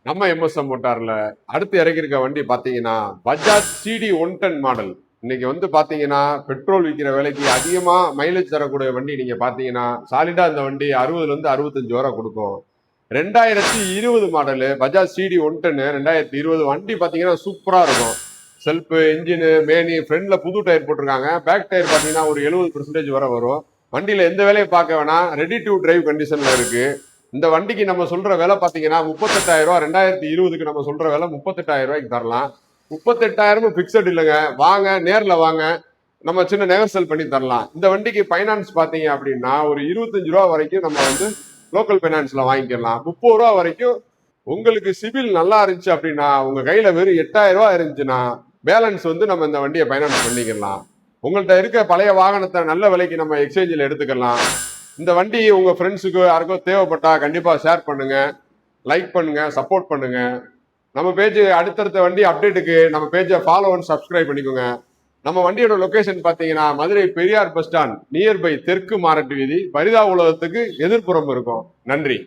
நம்ம எம்எஸ்எம் மோட்டார்ல அடுத்து இறக்கிருக்க வண்டி பாத்தீங்கன்னா பஜாஜ் சிடி 110 மாடல். இன்னைக்கு வந்து பாத்தீங்கன்னா பெட்ரோல் விற்கிற விலைக்கு அதிகமா மைலேஜ் தரக்கூடிய வண்டி நீங்க பாத்தீங்கன்னா சாலிடா இந்த வண்டி 60ல இருந்து 65 வரை கொடுக்கும். 2020 மாடலு பஜாஜ் சிடி 110 2020 வண்டி பாத்தீங்கன்னா சூப்பரா இருக்கும். செல்ஃப் இன்ஜின் மேனி ஃப்ரண்ட்ல புது டயர் போட்டிருக்காங்க. பேக் டயர் பாத்தீங்கன்னா ஒரு 70% வரை வரும். வண்டியில எந்த வேலையும் பார்க்க வேணாம், ரெடி டு டிரைவ் கண்டிஷன்ல இருக்கு. இந்த வண்டிக்கு நம்ம சொல்ற விலை பாத்தீங்கன்னா 38,000 ரூபாய். 2020க்கு நம்ம சொல்ற விலை 38,000 ரூபாய்க்கு தரலாம். 38,000 பிக்சட் இல்லைங்க. வாங்க, நேர்ல வாங்க, நம்ம சின்ன நெகோசியேட் பண்ணி தரலாம். இந்த வண்டிக்கு பைனான்ஸ் பாத்தீங்க அப்படின்னா ஒரு 25 ரூபா வரைக்கும் நம்ம வந்து லோக்கல் பைனான்ஸ்ல வாங்கிக்கலாம். 30 ரூபா வரைக்கும் உங்களுக்கு சிவில் நல்லா இருந்துச்சு அப்படின்னா, உங்க கையில வெறும் 8,000 ரூபாய் இருந்துச்சுன்னா பேலன்ஸ் வந்து நம்ம இந்த வண்டியை பைனான்ஸ் பண்ணிக்கலாம். உங்கள்கிட்ட இருக்க பழைய வாகனத்தை நல்ல விலைக்கு நம்ம எக்ஸ்சேஞ்சில் எடுத்துக்கலாம். இந்த வண்டி உங்க ஃப்ரெண்ட்ஸுக்கு யாருக்கோ தேவைப்பட்டா கண்டிப்பா ஷேர் பண்ணுங்க, லைக் பண்ணுங்க, சப்போர்ட் பண்ணுங்க. நம்ம பேஜ் அடுத்தடுத்த வண்டி அப்டேட்டுக்கு நம்ம பேஜை ஃபாலோ அண்ட் சப்ஸ்கிரைப் பண்ணிக்கோங்க. நம்ம வண்டியோட லொகேஷன் பாத்தீங்கன்னா Madurai Periyar bus stand nearby தெற்கு மாரட்டு வீதி, பரிதா உலகத்துக்கு எதிர்ப்புறம் இருக்கும். நன்றி.